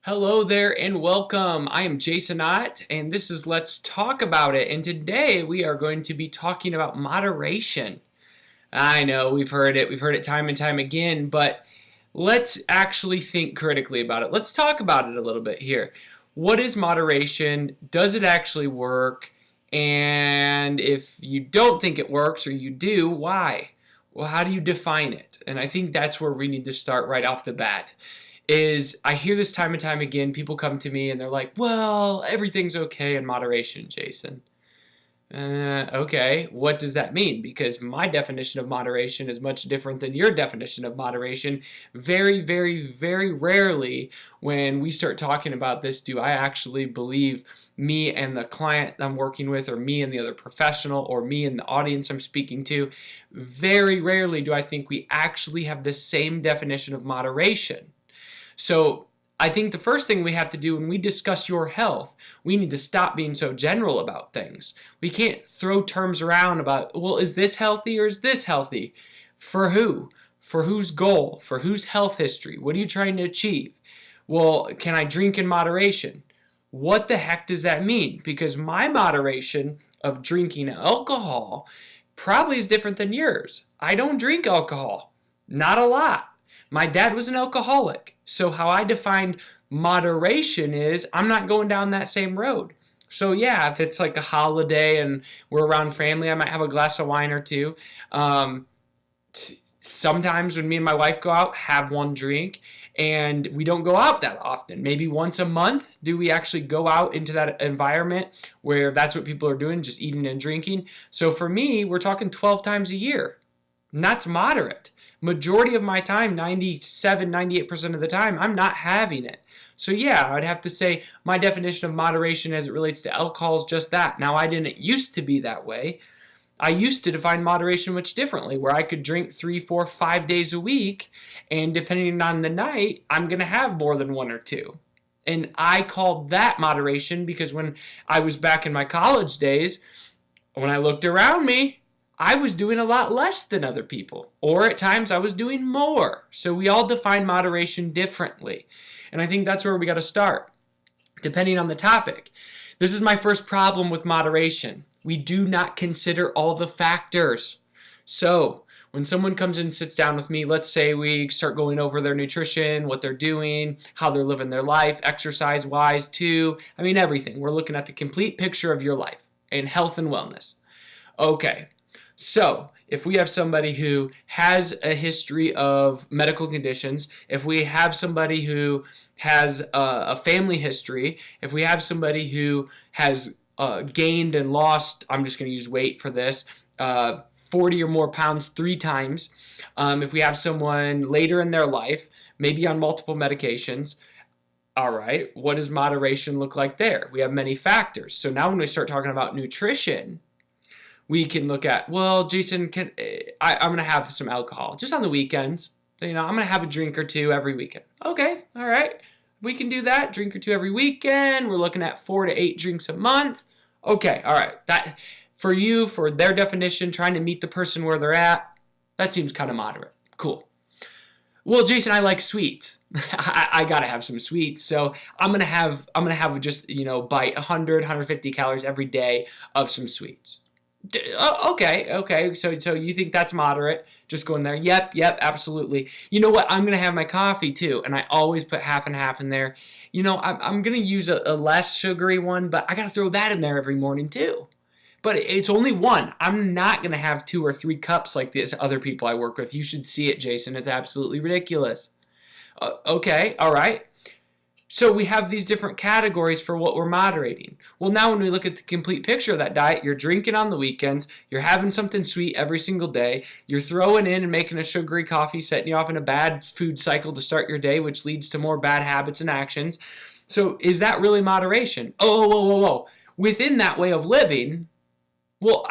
Hello there and welcome. I am Jason Ott and this is Let's Talk About It. And today we are going to be talking about moderation. I know we've heard it time and time again, but let's actually think critically about it. Let's talk about it a little bit here. What is moderation? Does it actually work? And if you don't think it works or you do, why? Well, how do you define it? And I think that's where we need to start right off the bat. Is I hear this time and time again. People come to me and they're like, well, everything's okay in moderation, Jason. Okay, what does that mean? Because my definition of moderation is much different than your definition of moderation. Very, very, very rarely when we start talking about this do I actually believe me and the client I'm working with, or me and the other professional, or me and the audience I'm speaking to. Very rarely do I think we actually have the same definition of moderation. So I think the first thing we have to do when we discuss your health, we need to stop being so general about things. We can't throw terms around about, well, is this healthy or is this healthy? For who? For whose goal? For whose health history? What are you trying to achieve? Well, can I drink in moderation? What the heck does that mean? Because my moderation of drinking alcohol probably is different than yours. I don't drink alcohol. Not a lot. My dad was an alcoholic, so how I define moderation is I'm not going down that same road. So yeah, if it's like a holiday and we're around family, I might have a glass of wine or two. Sometimes when me and my wife go out, have one drink, and we don't go out that often. Maybe once a month do we actually go out into that environment where that's what people are doing, just eating and drinking. So for me, we're talking 12 times a year. And that's moderate. Majority of my time, 97, 98% of the time, I'm not having it. So yeah, I'd have to say my definition of moderation as it relates to alcohol is just that. Now, I didn't used to be that way. I used to define moderation much differently, where I could drink 3, 4, 5 days a week, and depending on the night, I'm going to have more than one or two. And I called that moderation because when I was back in my college days, when I looked around me, I was doing a lot less than other people, or at times I was doing more. So we all define moderation differently. And I think that's where we got to start, depending on the topic. This is my first problem with moderation. We do not consider all the factors. So when someone comes in and sits down with me, let's say we start going over their nutrition, what they're doing, how they're living their life, exercise-wise too. I mean, everything. We're looking at the complete picture of your life and health and wellness. Okay. So, if we have somebody who has a history of medical conditions, if we have somebody who has a family history, if we have somebody who has gained and lost, I'm just going to use weight for this, 40 or more pounds 3 times, if we have someone later in their life, maybe on multiple medications, all right, what does moderation look like there? We have many factors. So now when we start talking about nutrition, we can look at, well, Jason, I'm going to have some alcohol just on the weekends. I'm going to have a drink or two every weekend. Okay, all right. We can do that. Drink or two every weekend. We're looking at 4 to 8 drinks a month. Okay, all right. That for you, for their definition, trying to meet the person where they're at, that seems kind of moderate. Cool. Well, Jason, I like sweets. I gotta have some sweets, so I'm gonna have just bite 100, 150 calories every day of some sweets. Okay. So you think that's moderate? Just going there. Yep, absolutely. You know what? I'm gonna have my coffee too, and I always put half and half in there. I'm gonna use a less sugary one, but I gotta throw that in there every morning too. But it's only one. I'm not gonna have 2 or 3 cups like these other people I work with. You should see it, Jason. It's absolutely ridiculous. Okay, all right. So we have these different categories for what we're moderating. Well, now when we look at the complete picture of that diet, you're drinking on the weekends, you're having something sweet every single day, you're throwing in and making a sugary coffee, setting you off in a bad food cycle to start your day, which leads to more bad habits and actions. So is that really moderation? Oh, whoa. Within that way of living, well,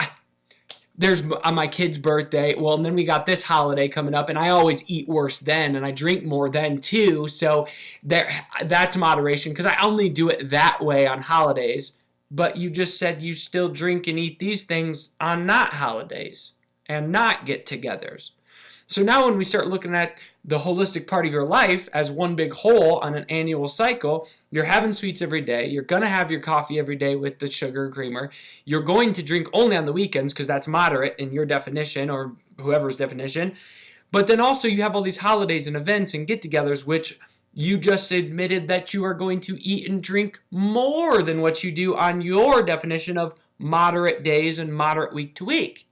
there's on my kid's birthday, well, and then we got this holiday coming up, and I always eat worse then, and I drink more then too, so that's moderation, because I only do it that way on holidays, but you just said you still drink and eat these things on not holidays, and not get-togethers. So now when we start looking at the holistic part of your life as one big whole on an annual cycle, you're having sweets every day. You're going to have your coffee every day with the sugar creamer. You're going to drink only on the weekends because that's moderate in your definition or whoever's definition. But then also you have all these holidays and events and get-togethers, which you just admitted that you are going to eat and drink more than what you do on your definition of moderate days and moderate week to week.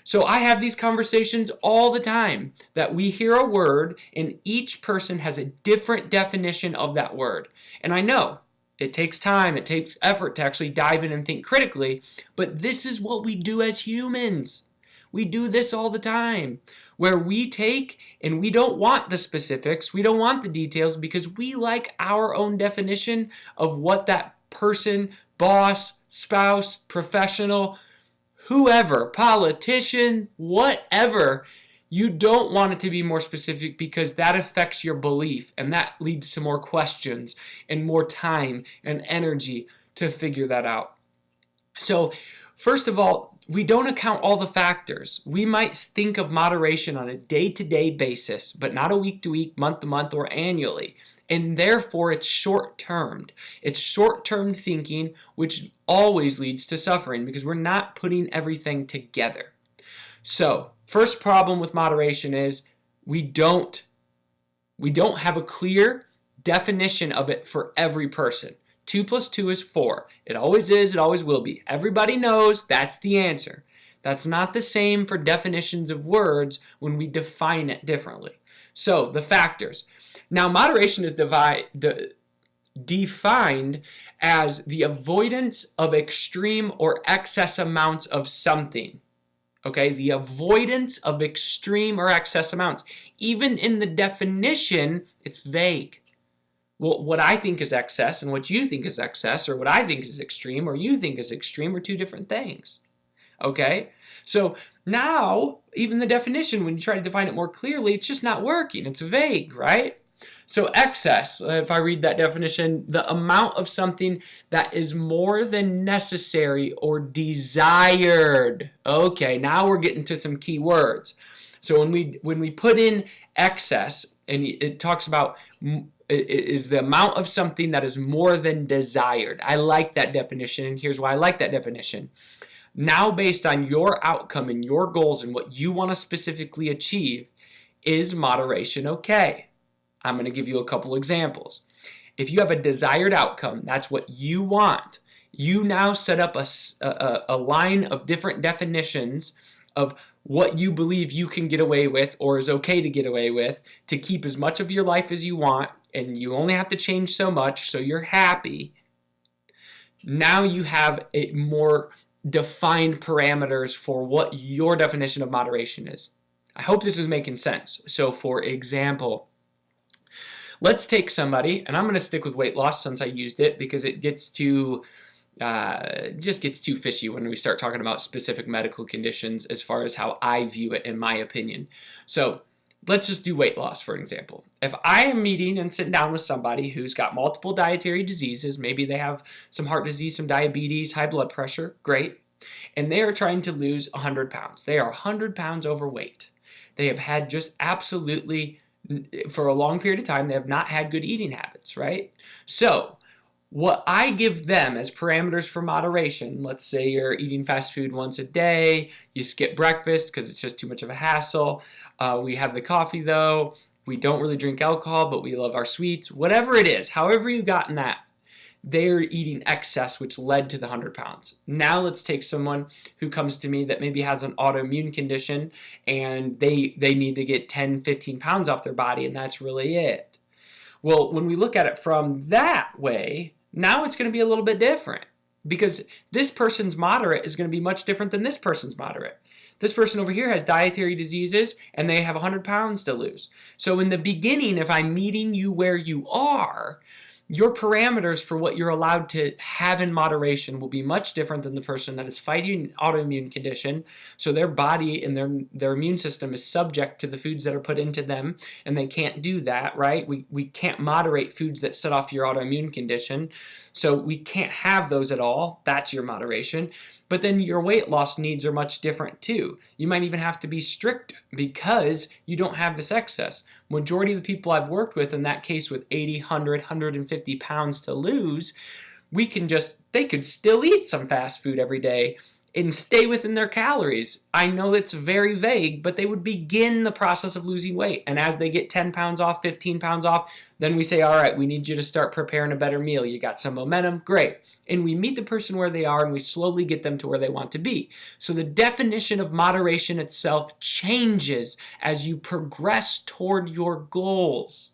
So I have these conversations all the time that we hear a word and each person has a different definition of that word. And I know it takes time, it takes effort to actually dive in and think critically, but this is what we do as humans. We do this all the time, where we take and we don't want the specifics, we don't want the details because we like our own definition of what that person, boss, spouse, professional, whoever, politician, whatever, you don't want it to be more specific because that affects your belief and that leads to more questions and more time and energy to figure that out. So, first of all, we don't account all the factors. We might think of moderation on a day-to-day basis, but not a week-to-week, month-to-month, or annually. And therefore, it's short-termed. It's short-term thinking, which always leads to suffering because we're not putting everything together. So, first problem with moderation is we don't have a clear definition of it for every person. 2 plus 2 is 4. It always is, it always will be. Everybody knows that's the answer. That's not the same for definitions of words when we define it differently. So, the factors. Now, moderation is defined as the avoidance of extreme or excess amounts of something. Okay, the avoidance of extreme or excess amounts. Even in the definition, it's vague. Well, what I think is excess and what you think is excess, or what I think is extreme or you think is extreme, are two different things. Okay? So now, even the definition, when you try to define it more clearly, it's just not working. It's vague, right? So excess, if I read that definition, the amount of something that is more than necessary or desired. Okay, now we're getting to some key words. So when we put in excess, and it talks about is the amount of something that is more than desired. I like that definition, and here's why I like that definition. Now, based on your outcome and your goals and what you want to specifically achieve, is moderation okay? I'm going to give you a couple examples. If you have a desired outcome, that's what you want. You now set up a line of different definitions of what you believe you can get away with or is okay to get away with to keep as much of your life as you want, and you only have to change so much so you're happy. Now you have a more defined parameters for what your definition of moderation is. I hope this is making sense. So for example, let's take somebody, and I'm going to stick with weight loss since I used it because it gets too just gets too fishy when we start talking about specific medical conditions as far as how I view it in my opinion. So let's just do weight loss for example. If I am meeting and sitting down with somebody who's got multiple dietary diseases, maybe they have some heart disease, some diabetes, high blood pressure, great, and they are trying to lose 100 pounds. They are 100 pounds overweight. They have had just absolutely, for a long period of time, they have not had good eating habits, right? So what I give them as parameters for moderation, let's say you're eating fast food once a day, you skip breakfast because it's just too much of a hassle. We have the coffee though. We don't really drink alcohol, but we love our sweets. Whatever it is, however you gotten that, they're eating excess, which led to the 100 pounds. Now let's take someone who comes to me that maybe has an autoimmune condition and they need to get 10, 15 pounds off their body, and that's really it. Well, when we look at it from that way, now it's going to be a little bit different because this person's moderate is going to be much different than this person's moderate. This person over here has dietary diseases and they have 100 pounds to lose. So in the beginning, if I'm meeting you where you are, your parameters for what you're allowed to have in moderation will be much different than the person that is fighting an autoimmune condition. So their body and their immune system is subject to the foods that are put into them, and they can't do that, right? We can't moderate foods that set off your autoimmune condition. So we can't have those at all. That's your moderation. But then your weight loss needs are much different too. You might even have to be strict because you don't have this excess. Majority of the people I've worked with, in that case with 80, 100, 150 pounds to lose, they could still eat some fast food every day and stay within their calories. I know it's very vague, but they would begin the process of losing weight. And as they get 10 pounds off, 15 pounds off, then we say, all right, we need you to start preparing a better meal. You got some momentum, great. And we meet the person where they are and we slowly get them to where they want to be. So the definition of moderation itself changes as you progress toward your goals.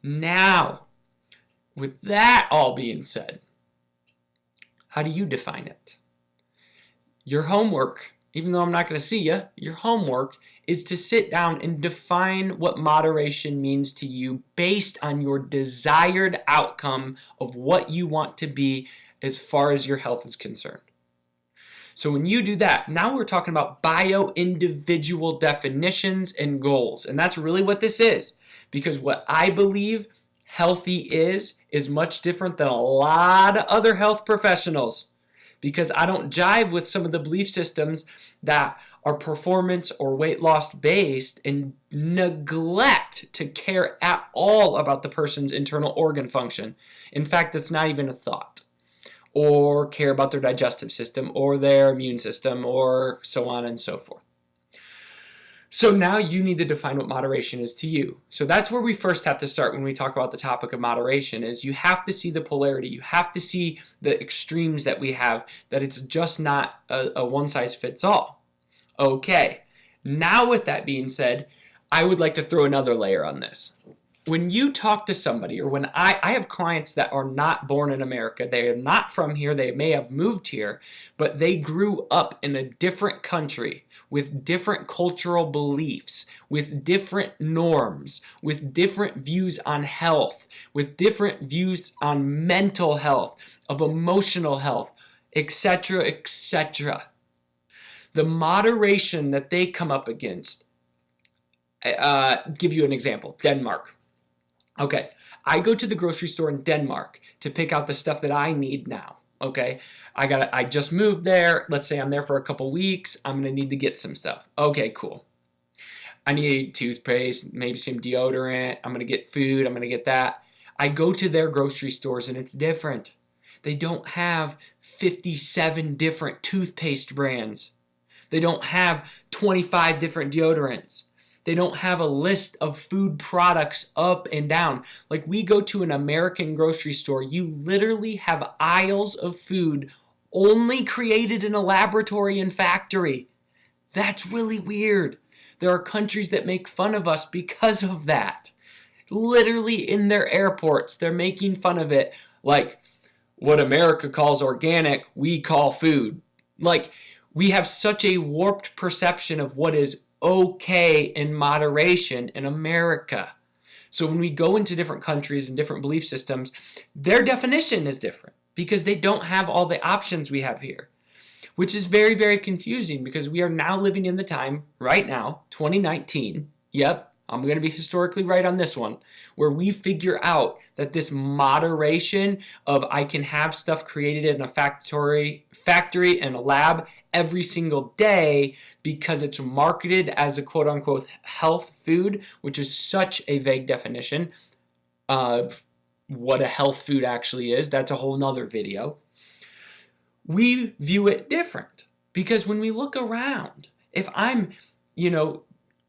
Now, with that all being said, how do you define it? Your homework, even though I'm not going to see you, your homework is to sit down and define what moderation means to you based on your desired outcome of what you want to be as far as your health is concerned. So when you do that, now we're talking about bio-individual definitions and goals. And that's really what this is. Because what I believe healthy is much different than a lot of other health professionals. Because I don't jive with some of the belief systems that are performance or weight loss based and neglect to care at all about the person's internal organ function. In fact, that's not even a thought. Or care about their digestive system or their immune system or so on and so forth. So now you need to define what moderation is to you. So that's where we first have to start when we talk about the topic of moderation, is you have to see the polarity. You have to see the extremes that we have, that it's just not a one-size-fits-all. Okay, now with that being said, I would like to throw another layer on this. When you talk to somebody, or when I have clients that are not born in America, they are not from here, they may have moved here, but they grew up in a different country with different cultural beliefs, with different norms, with different views on health, with different views on mental health, of emotional health, etc., etc. The moderation that they come up against, give you an example, Denmark. Okay, I go to the grocery store in Denmark to pick out the stuff that I need now. Okay, I just moved there. Let's say I'm there for a couple weeks. I'm gonna need to get some stuff. Okay, cool. I need toothpaste, maybe some deodorant. I'm gonna get food. I'm gonna get that. I go to their grocery stores and it's different. They don't have 57 different toothpaste brands. They don't have 25 different deodorants. They don't have a list of food products up and down. Like, we go to an American grocery store, you literally have aisles of food only created in a laboratory and factory. That's really weird. There are countries that make fun of us because of that. Literally in their airports, they're making fun of it. Like, what America calls organic, we call food. Like, we have such a warped perception of what is okay in moderation in America. So when we go into different countries and different belief systems, their definition is different because they don't have all the options we have here, which is very, very confusing because we are now living in the time right now, 2019. Yep, I'm going to be historically right on this one, where we figure out that this moderation of I can have stuff created in a factory and a lab every single day because it's marketed as a quote-unquote health food, which is such a vague definition of what a health food actually is. That's a whole nother video. We view it different because when we look around, if I'm,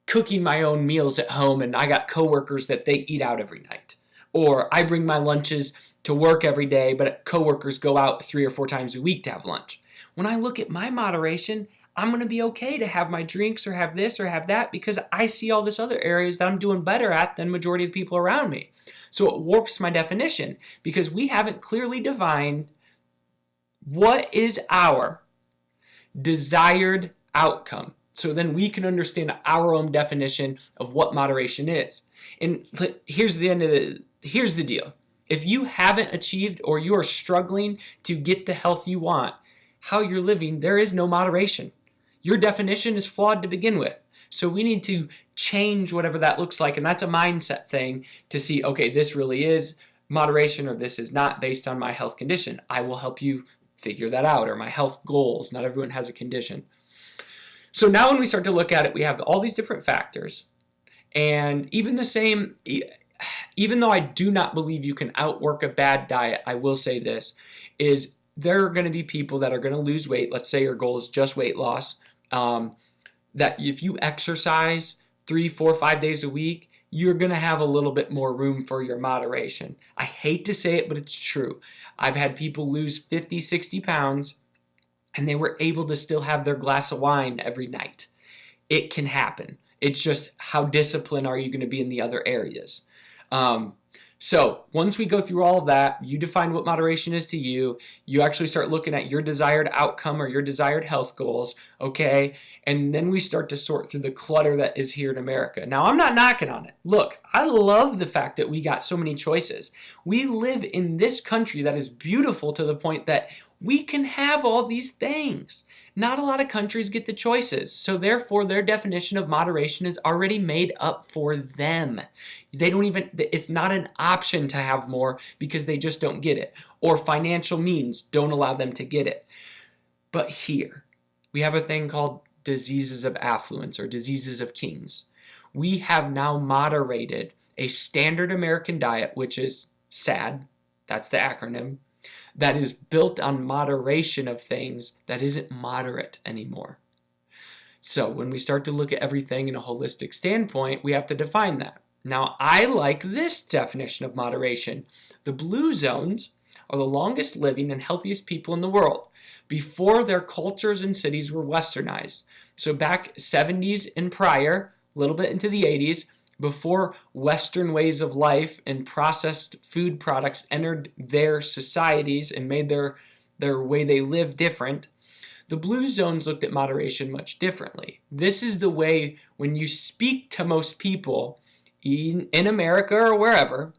cooking my own meals at home and I got coworkers that they eat out every night, or I bring my lunches to work every day, but coworkers go out 3 or 4 times a week to have lunch. When I look at my moderation, I'm going to be okay to have my drinks or have this or have that because I see all this other areas that I'm doing better at than majority of the people around me. So it warps my definition because we haven't clearly defined what is our desired outcome. So then we can understand our own definition of what moderation is. And here's the deal. If you haven't achieved or you are struggling to get the health you want, how you're living, there is no moderation. Your definition is flawed to begin with. So we need to change whatever that looks like. And that's a mindset thing to see, okay, this really is moderation or this is not based on my health condition. I will help you figure that out, or my health goals. Not everyone has a condition. So now when we start to look at it, we have all these different factors. And even though I do not believe you can outwork a bad diet, I will say this, is there are going to be people that are going to lose weight. Let's say your goal is just weight loss. That if you exercise 3, 4, 5 days a week, you're going to have a little bit more room for your moderation. I hate to say it, but it's true. I've had people lose 50, 60 pounds, and they were able to still have their glass of wine every night. It can happen. It's just how disciplined are you going to be in the other areas. So once we go through all of that, you define what moderation is to you. You actually start looking at your desired outcome or your desired health goals, okay? And then we start to sort through the clutter that is here in America. Now, I'm not knocking on it. Look, I love the fact that we got so many choices. We live in this country that is beautiful to the point that we can have all these things. Not a lot of countries get the choices, so therefore their definition of moderation is already made up for them. It's not an option to have more because they just don't get it, or financial means don't allow them to get it. But here, we have a thing called diseases of affluence or diseases of kings. We have now moderated a standard American diet, which is SAD, that's the acronym, that is built on moderation of things that isn't moderate anymore. So when we start to look at everything in a holistic standpoint, we have to define that. Now, I like this definition of moderation. The blue zones are the longest living and healthiest people in the world before their cultures and cities were westernized. So back 70s and prior, a little bit into the 80s, before Western ways of life and processed food products entered their societies and made their way they live different, the blue zones looked at moderation much differently. This is the way when you speak to most people in America or wherever,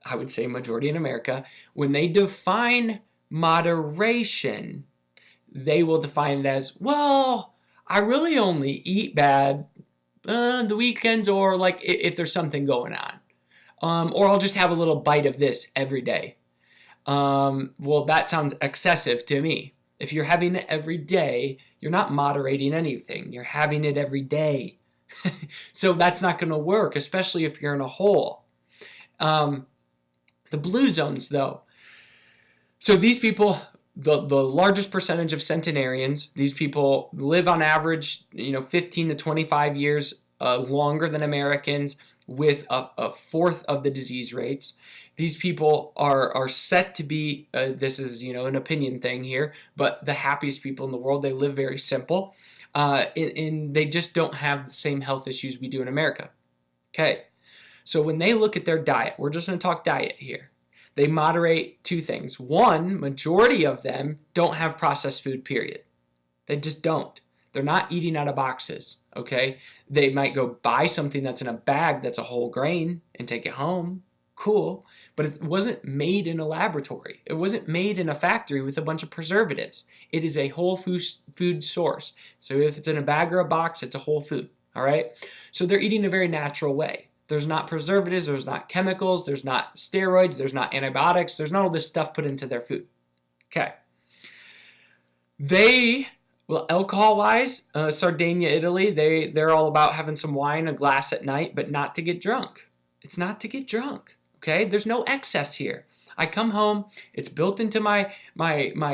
I would say majority in America, when they define moderation, they will define it as, well, I really only eat bad the weekends, or like if there's something going on, or I'll just have a little bite of this every day. Well, that sounds excessive to me. If you're having it every day, you're not moderating anything. You're having it every day. So that's not going to work, especially if you're in a hole. The blue zones, though. So these people, the largest percentage of centenarians, these people live on average, 15 to 25 years longer than Americans, with a fourth of the disease rates. These people are set to be, this is, an opinion thing here, but the happiest people in the world. They live very simple, and they just don't have the same health issues we do in America. Okay, so when they look at their diet, we're just going to talk diet here. They moderate two things. One, majority of them don't have processed food, period. They just don't. They're not eating out of boxes, okay? They might go buy something that's in a bag that's a whole grain and take it home. Cool. But it wasn't made in a laboratory. It wasn't made in a factory with a bunch of preservatives. It is a whole food source. So if it's in a bag or a box, it's a whole food, all right? So they're eating a very natural way. There's not preservatives, there's not chemicals, there's not steroids, there's not antibiotics, there's not all this stuff put into their food. Okay. Alcohol-wise, Sardinia, Italy, they're all about having some wine, a glass at night, but not to get drunk. It's not to get drunk, okay? There's no excess here. I come home, it's built into my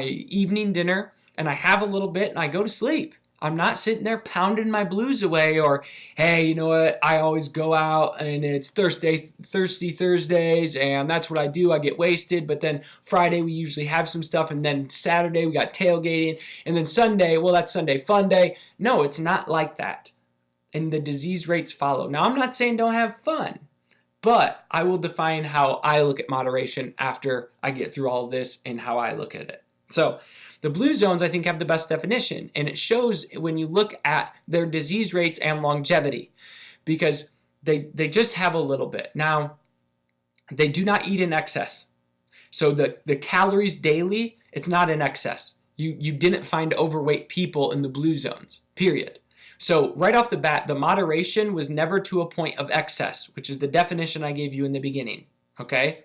evening dinner, and I have a little bit, and I go to sleep. I'm not sitting there pounding my blues away, or, hey, you know what, I always go out and it's Thirsty Thursdays, and that's what I do. I get wasted, but then Friday we usually have some stuff, and then Saturday we got tailgating, and then Sunday, well, that's Sunday fun day. No, it's not like that. And the disease rates follow. Now, I'm not saying don't have fun, but I will define how I look at moderation after I get through all of this and how I look at it. So the blue zones, I think, have the best definition, and it shows when you look at their disease rates and longevity, because they just have a little bit. Now, They do not eat in excess. So the calories daily, it's not in excess. You didn't find overweight people in the blue zones, period. So right off the bat, the moderation was never to a point of excess, which is the definition I gave you in the beginning, okay?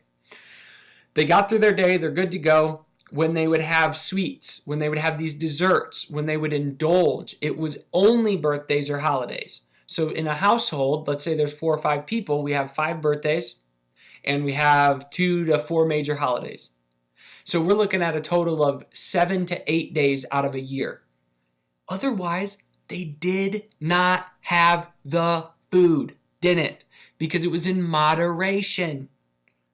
They got through their day, they're good to go. When they would have sweets, when they would have these desserts, when they would indulge, it was only birthdays or holidays. So in a household, let's say there's 4 or 5 people, we have 5 birthdays, and we have 2 to 4 major holidays. So we're looking at a total of 7 to 8 days out of a year. Otherwise, they did not have the food, didn't, because it was in moderation.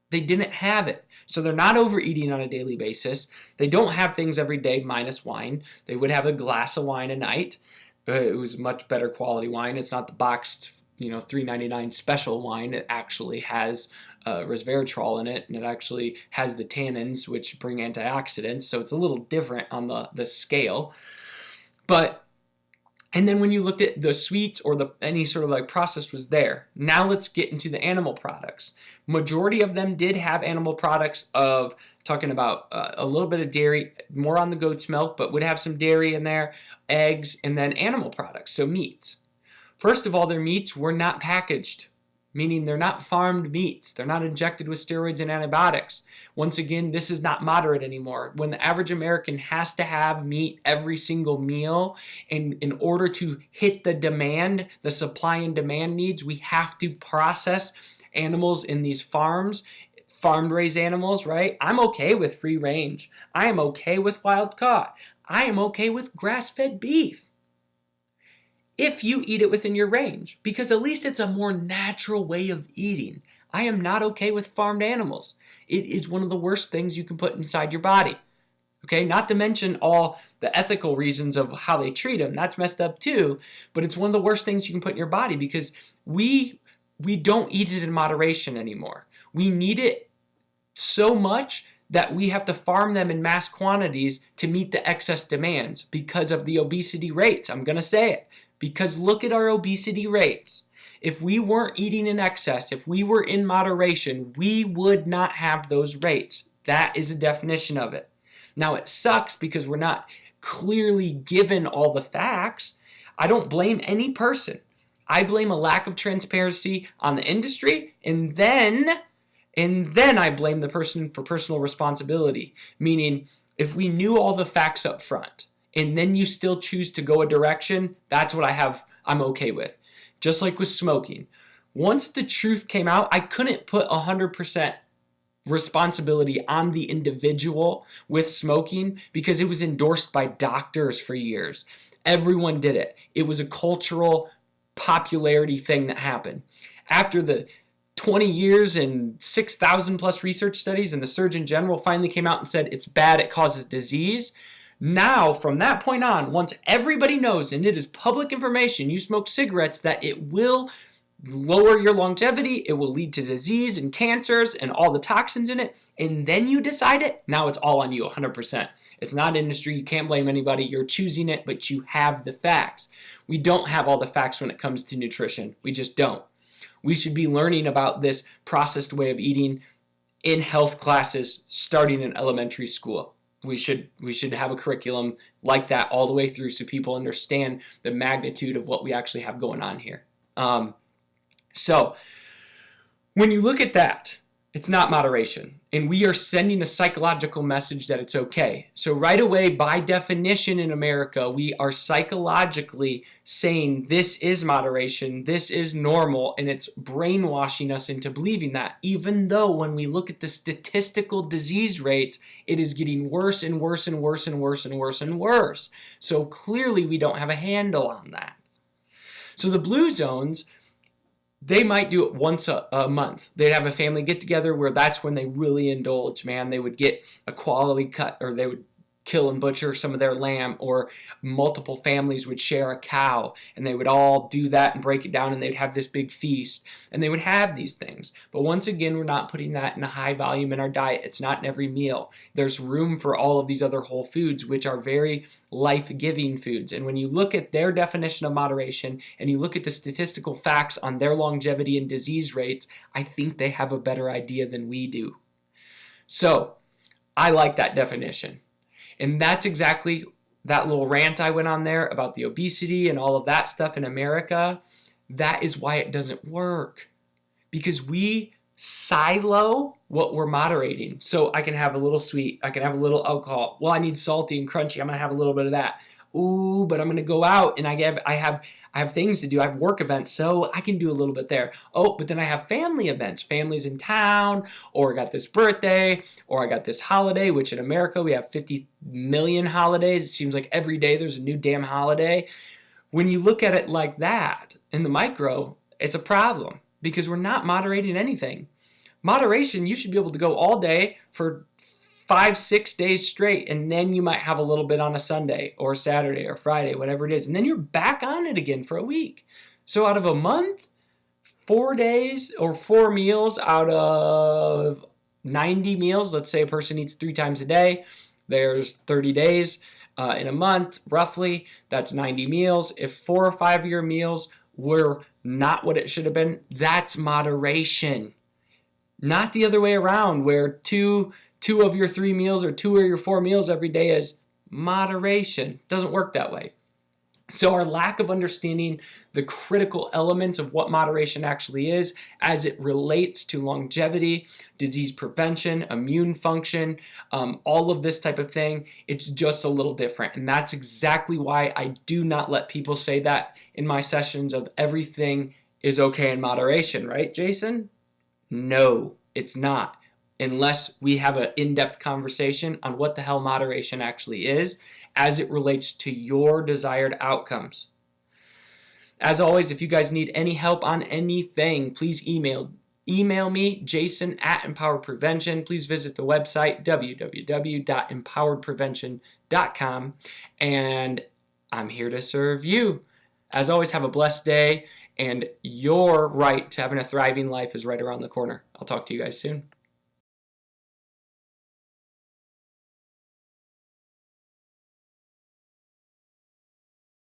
They didn't have it. So they're not overeating on a daily basis. They don't have things every day minus wine. They would have a glass of wine a night. It was much better quality wine. It's not the boxed, $3.99 special wine. It actually has resveratrol in it, and it actually has the tannins, which bring antioxidants. So it's a little different on the scale. And then when you looked at the sweets or any sort of like process was there. Now let's get into the animal products. Majority of them did have animal products of talking about a little bit of dairy, more on the goat's milk, but would have some dairy in there, eggs, and then animal products, so meats. First of all, their meats were not packaged, meaning they're not farmed meats. They're not injected with steroids and antibiotics. Once again, this is not moderate anymore. When the average American has to have meat every single meal, and in order to hit the demand, the supply and demand needs, we have to process animals in these farms, farm-raised animals, right? I'm okay with free range. I am okay with wild caught. I am okay with grass-fed beef, if you eat it within your range, because at least it's a more natural way of eating. I am not okay with farmed animals. It is one of the worst things you can put inside your body. Okay, not to mention all the ethical reasons of how they treat them. That's messed up too, but it's one of the worst things you can put in your body because we don't eat it in moderation anymore. We need it so much that we have to farm them in mass quantities to meet the excess demands because of the obesity rates. I'm going to say it. Because look at our obesity rates. If we weren't eating in excess, if we were in moderation, we would not have those rates. That is a definition of it. Now it sucks because we're not clearly given all the facts. I don't blame any person. I blame a lack of transparency on the industry, and then I blame the person for personal responsibility. Meaning, if we knew all the facts up front, and then you still choose to go a direction, that's what I'm okay with. Just like with smoking. Once the truth came out, I couldn't put 100% responsibility on the individual with smoking because it was endorsed by doctors for years. Everyone did it. It was a cultural popularity thing that happened. After the 20 years and 6,000 plus research studies, and the Surgeon General finally came out and said it's bad, it causes disease. Now, from that point on, once everybody knows, and it is public information, you smoke cigarettes, that it will lower your longevity, it will lead to disease and cancers and all the toxins in it, and then you decide it, now it's all on you 100%. It's not industry, you can't blame anybody, you're choosing it, but you have the facts. We don't have all the facts when it comes to nutrition. We just don't. We should be learning about this processed way of eating in health classes starting in elementary school. We should have a curriculum like that all the way through so people understand the magnitude of what we actually have going on here. So when you look at that, it's not moderation. And we are sending a psychological message that it's okay. So right away, by definition in America, we are psychologically saying this is moderation, this is normal, and it's brainwashing us into believing that. Even though when we look at the statistical disease rates, it is getting worse and worse and worse and worse and worse and worse. So clearly we don't have a handle on that. So the blue zones, they might do it once a month. They'd have a family get together where that's when they really indulge, man. They would get a quality cut, or they would kill and butcher some of their lamb, or multiple families would share a cow and they would all do that and break it down, and they'd have this big feast and they would have these things. But once again, we're not putting that in a high volume in our diet. It's not in every meal. There's room for all of these other whole foods, which are very life-giving foods. And when you look at their definition of moderation and you look at the statistical facts on their longevity and disease rates, I think they have a better idea than we do. So I like that definition. And that's exactly that little rant I went on there about the obesity and all of that stuff in America. That is why it doesn't work. Because we silo what we're moderating. So I can have a little sweet, I can have a little alcohol. Well, I need salty and crunchy. I'm going to have a little bit of that. Ooh, but I'm going to go out and I have things to do. I have work events, so I can do a little bit there. Oh, but then I have family events. Family's in town, or I got this birthday, or I got this holiday, which in America we have 50 million holidays. It seems like every day there's a new damn holiday. When you look at it like that, in the micro, it's a problem because we're not moderating anything. Moderation, you should be able to go all day for 5-6 days straight, and then you might have a little bit on a Sunday or Saturday or Friday, whatever it is, and then you're back on it again for a week. So out of a month, 4 days or 4 meals out of 90 meals, let's say a person eats 3 times a day, there's 30 days in a month, roughly, that's 90 meals. If 4 or 5 of your meals were not what it should have been, that's moderation. Not the other way around, where two of your 3 meals or 2 of your 4 meals every day is moderation. Doesn't work that way. So our lack of understanding the critical elements of what moderation actually is as it relates to longevity, disease prevention, immune function, all of this type of thing, it's just a little different. And that's exactly why I do not let people say that in my sessions of everything is okay in moderation, right, Jason? No, it's not. Unless we have an in-depth conversation on what the hell moderation actually is as it relates to your desired outcomes. As always, if you guys need any help on anything, please email me, Jason at Empowered Prevention. Please visit the website, www.empoweredprevention.com, and I'm here to serve you. As always, have a blessed day, and your right to having a thriving life is right around the corner. I'll talk to you guys soon.